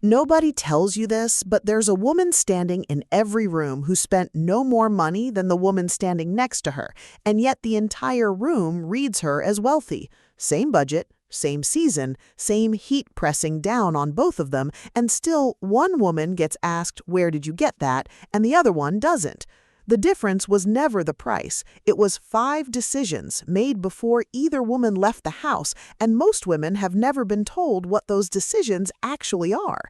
Nobody tells you this, but there's a woman standing in every room who spent no more money than the woman standing next to her, and yet the entire room reads her as wealthy. Same budget, same season, same heat pressing down on both of them, and still one woman gets asked, "Where did you get that?" and the other one doesn't. The difference was never the price. It was 5 decisions made before either woman left the house, and most women have never been told what those decisions actually are.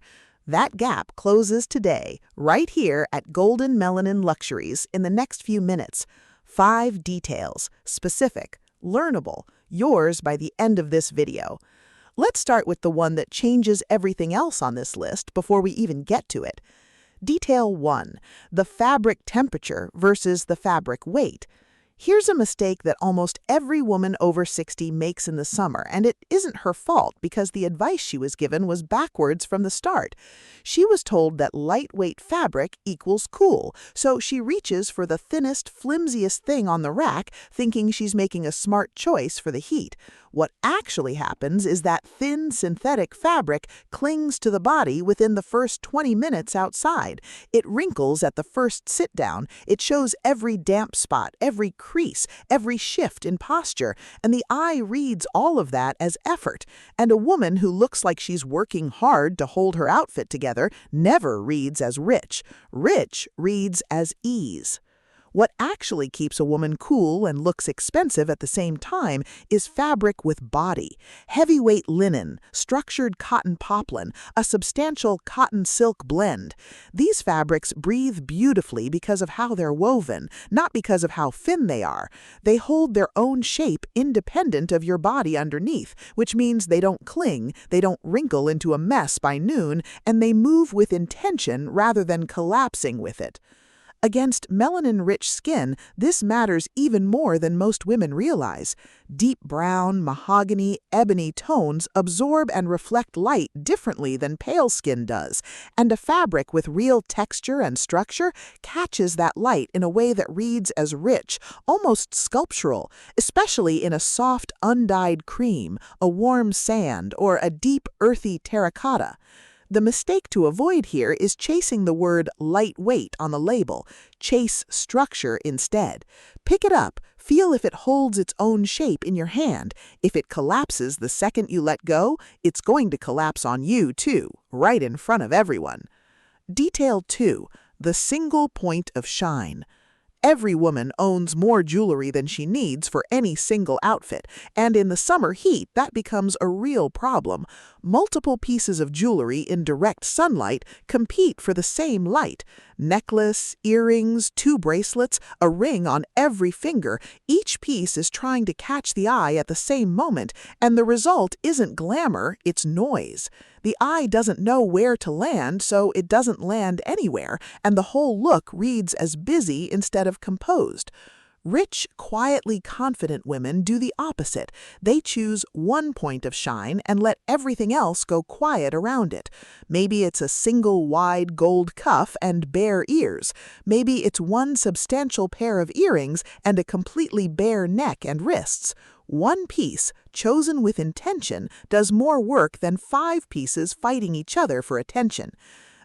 That gap closes today, right here at Golden Melanin Luxuries in the next few minutes. 5 details, specific, learnable, yours by the end of this video. Let's start with the one that changes everything else on this list before we even get to it. Detail 1. The fabric temperature versus the fabric weight. Here's a mistake that almost every woman over 60 makes in the summer, and it isn't her fault because the advice she was given was backwards from the start. She was told that lightweight fabric equals cool, so she reaches for the thinnest, flimsiest thing on the rack, thinking she's making a smart choice for the heat. What actually happens is that thin synthetic fabric clings to the body within the first 20 minutes outside. It wrinkles at the first sit-down. It shows every damp spot, every crease, every shift in posture, and the eye reads all of that as effort. And a woman who looks like she's working hard to hold her outfit together never reads as rich. Rich reads as ease. What actually keeps a woman cool and looks expensive at the same time is fabric with body. Heavyweight linen, structured cotton poplin, a substantial cotton-silk blend. These fabrics breathe beautifully because of how they're woven, not because of how thin they are. They hold their own shape independent of your body underneath, which means they don't cling, they don't wrinkle into a mess by noon, and they move with intention rather than collapsing with it. Against melanin-rich skin, this matters even more than most women realize. Deep brown, mahogany, ebony tones absorb and reflect light differently than pale skin does, and a fabric with real texture and structure catches that light in a way that reads as rich, almost sculptural, especially in a soft, undyed cream, a warm sand, or a deep, earthy terracotta. The mistake to avoid here is chasing the word lightweight on the label. Chase structure instead. Pick it up, feel if it holds its own shape in your hand. If it collapses the second you let go, it's going to collapse on you too, right in front of everyone. Detail 2. The single point of shine. Every woman owns more jewelry than she needs for any single outfit, and in the summer heat, that becomes a real problem. Multiple pieces of jewelry in direct sunlight compete for the same light. Necklace, earrings, 2 bracelets, a ring on every finger. Each piece is trying to catch the eye at the same moment, and the result isn't glamour, it's noise. The eye doesn't know where to land, so it doesn't land anywhere, and the whole look reads as busy instead of composed. Rich, quietly confident women do the opposite. They choose one point of shine and let everything else go quiet around it. Maybe it's a single wide gold cuff and bare ears. Maybe it's one substantial pair of earrings and a completely bare neck and wrists. One piece, chosen with intention, does more work than 5 pieces fighting each other for attention.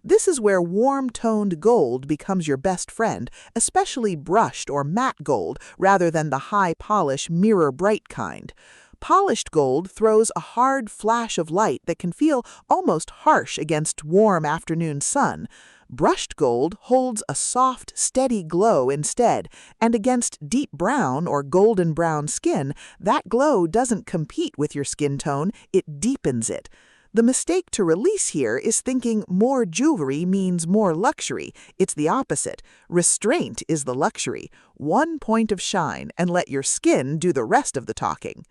This is where warm-toned gold becomes your best friend, especially brushed or matte gold rather than the high-polish, mirror-bright kind. Polished gold throws a hard flash of light that can feel almost harsh against warm afternoon sun. Brushed gold holds a soft, steady glow instead, and against deep brown or golden brown skin, that glow doesn't compete with your skin tone, it deepens it. The mistake to release here is thinking more jewelry means more luxury. It's the opposite. Restraint is the luxury. One point of shine and let your skin do the rest of the talking.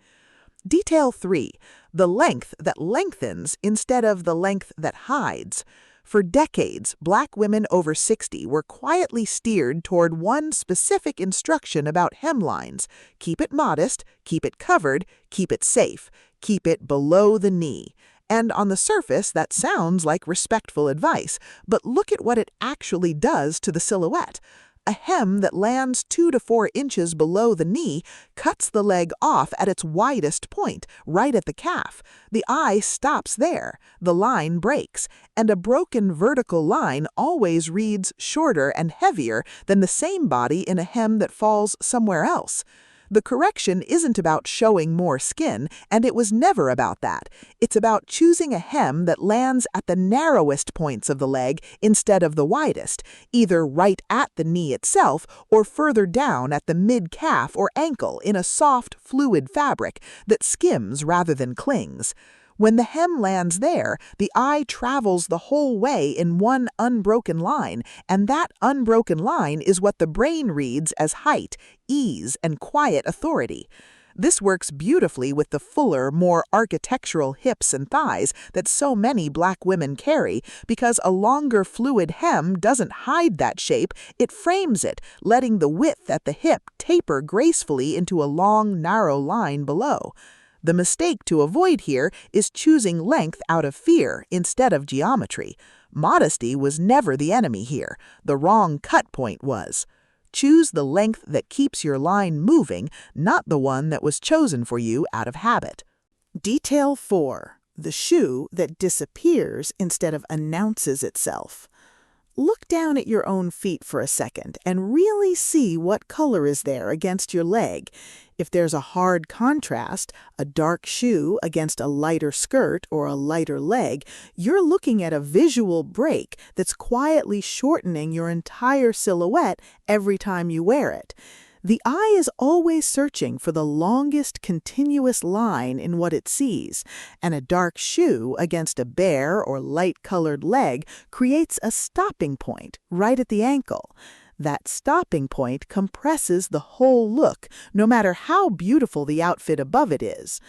Detail 3. The length that lengthens instead of the length that hides. For decades, Black women over 60 were quietly steered toward one specific instruction about hemlines. Keep it modest, keep it covered, keep it safe, keep it below the knee. And on the surface, that sounds like respectful advice, but look at what it actually does to the silhouette. A hem that lands 2 to 4 inches below the knee cuts the leg off at its widest point, right at the calf. The eye stops there, the line breaks, and a broken vertical line always reads shorter and heavier than the same body in a hem that falls somewhere else. The correction isn't about showing more skin, and it was never about that. It's about choosing a hem that lands at the narrowest points of the leg instead of the widest, either right at the knee itself or further down at the mid-calf or ankle in a soft, fluid fabric that skims rather than clings. When the hem lands there, the eye travels the whole way in one unbroken line, and that unbroken line is what the brain reads as height, ease, and quiet authority. This works beautifully with the fuller, more architectural hips and thighs that so many Black women carry, because a longer fluid hem doesn't hide that shape, it frames it, letting the width at the hip taper gracefully into a long, narrow line below. The mistake to avoid here is choosing length out of fear instead of geometry. Modesty was never the enemy here. The wrong cut point was. Choose the length that keeps your line moving, not the one that was chosen for you out of habit. Detail 4. The shoe that disappears instead of announces itself. Look down at your own feet for a second and really see what color is there against your leg. If there's a hard contrast, a dark shoe against a lighter skirt or a lighter leg, you're looking at a visual break that's quietly shortening your entire silhouette every time you wear it. The eye is always searching for the longest continuous line in what it sees, and a dark shoe against a bare or light-colored leg creates a stopping point right at the ankle. That stopping point compresses the whole look, no matter how beautiful the outfit above it is.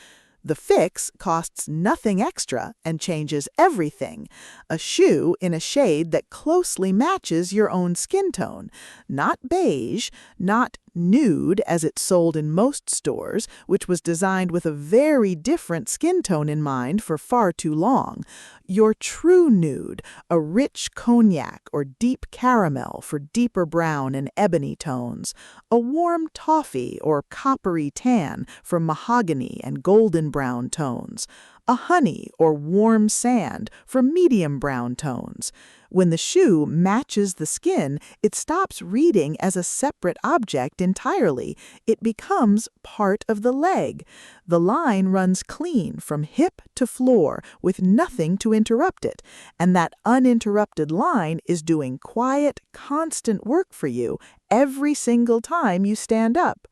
The fix costs nothing extra and changes everything. A shoe in a shade that closely matches your own skin tone. Not beige, not nude as it's sold in most stores, which was designed with a very different skin tone in mind for far too long. Your true nude, a rich cognac or deep caramel for deeper brown and ebony tones. A warm toffee or coppery tan for mahogany and golden brown tones. A honey or warm sand for medium brown tones. When the shoe matches the skin, it stops reading as a separate object entirely. It becomes part of the leg. The line runs clean from hip to floor with nothing to interrupt it, and that uninterrupted line is doing quiet, constant work for you every single time you stand up.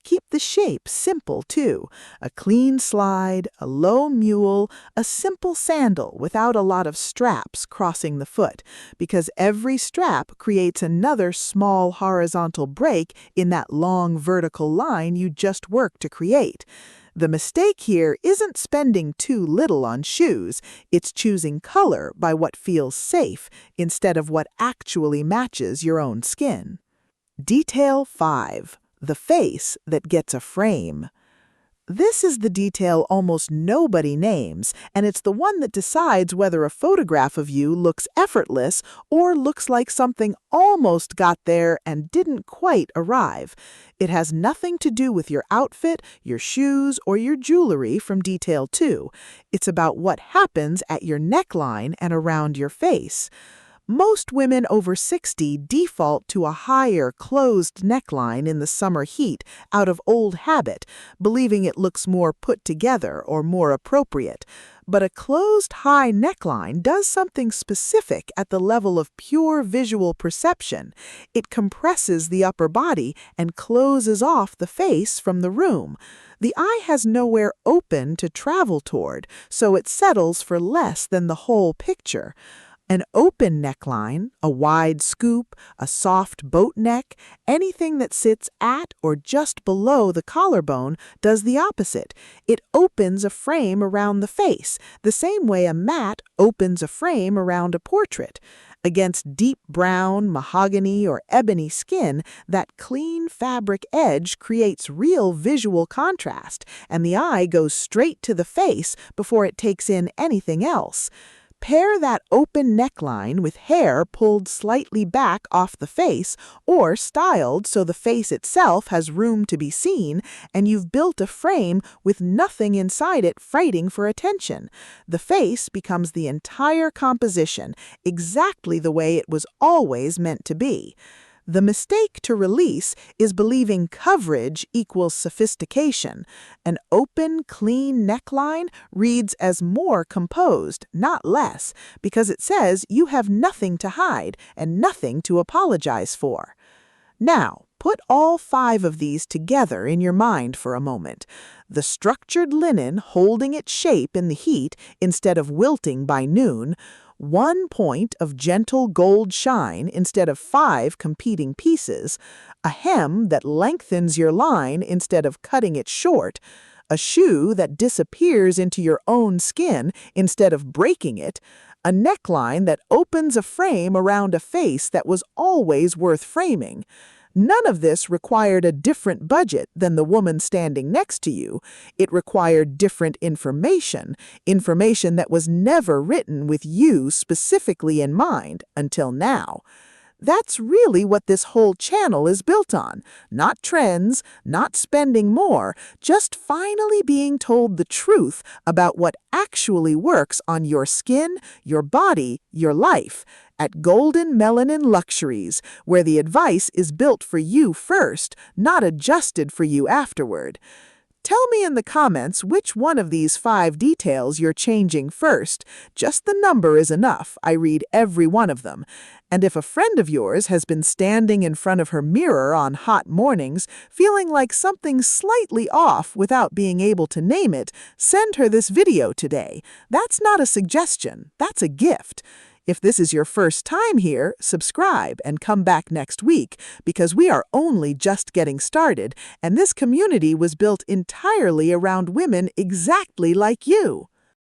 Keep the shape simple, too. A clean slide, a low mule, a simple sandal without a lot of straps crossing the foot, because every strap creates another small horizontal break in that long vertical line you just worked to create. The mistake here isn't spending too little on shoes, it's choosing color by what feels safe instead of what actually matches your own skin. Detail 5. The face that gets a frame. This is the detail almost nobody names, and it's the one that decides whether a photograph of you looks effortless or looks like something almost got there and didn't quite arrive. It has nothing to do with your outfit, your shoes, or your jewelry from detail 2. It's about what happens at your neckline and around your face. Most women over 60 default to a higher, closed neckline in the summer heat out of old habit, believing it looks more put together or more appropriate. But a closed high neckline does something specific at the level of pure visual perception. It compresses the upper body and closes off the face from the room. The eye has nowhere open to travel toward, so it settles for less than the whole picture. An open neckline, a wide scoop, a soft boat neck, anything that sits at or just below the collarbone does the opposite. It opens a frame around the face, the same way a mat opens a frame around a portrait. Against deep brown, mahogany, or ebony skin, that clean fabric edge creates real visual contrast, and the eye goes straight to the face before it takes in anything else. Pair that open neckline with hair pulled slightly back off the face or styled so the face itself has room to be seen, and you've built a frame with nothing inside it fighting for attention. The face becomes the entire composition, exactly the way it was always meant to be. The mistake to release is believing coverage equals sophistication. An open, clean neckline reads as more composed, not less, because it says you have nothing to hide and nothing to apologize for. Now, put all 5 of these together in your mind for a moment. The structured linen holding its shape in the heat instead of wilting by noon, 1 point of gentle gold shine instead of 5 competing pieces, a hem that lengthens your line instead of cutting it short, a shoe that disappears into your own skin instead of breaking it, a neckline that opens a frame around a face that was always worth framing. None of this required a different budget than the woman standing next to you. It required different information that was never written with you specifically in mind until now. That's really what this whole channel is built on. Not trends, not spending more, just finally being told the truth about what actually works on your skin, your body, your life. At Golden Melanin Luxuries, where the advice is built for you first, not adjusted for you afterward. Tell me in the comments which one of these 5 details you're changing first. Just the number is enough. I read every one of them. And if a friend of yours has been standing in front of her mirror on hot mornings, feeling like something's slightly off without being able to name it, send her this video today. That's not a suggestion. That's a gift. If this is your first time here, subscribe and come back next week, because we are only just getting started, and this community was built entirely around women exactly like you.